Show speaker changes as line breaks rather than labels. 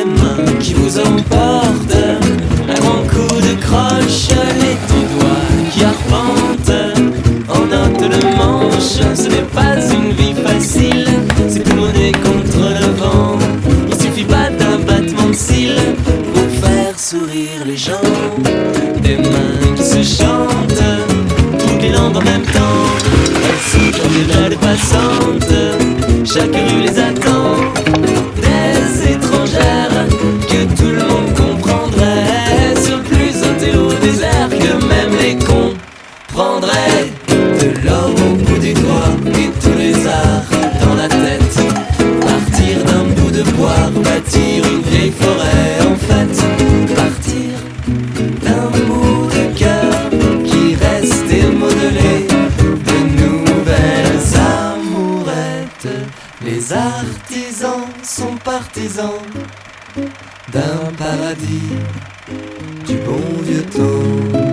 des mains qui vous emportent. Un grand coup de croche, les petits doigts qui arpentent. On note le manche, ce n'est pas une vie facile. C'est tout monnaie contre le vent. Il suffit pas d'un battement de cils pour faire sourire les gens. Des mains qui se chantent, toutes les langues en même temps. Elles souffrent des belles passantes, chaque rue les attend. Des étrangères que tout le monde comprendrait, sur plus intello désert que même les cons prendraient. De l'or au bout du doigt et tous les arts dans la tête. Partir d'un bout de bois, bâtir une vieille forêt en fait. Partir d'un bout de cœur qui reste modelé. De nouvelles amourettes. Les artisans sont partisans d'un paradis, du bon vieux temps.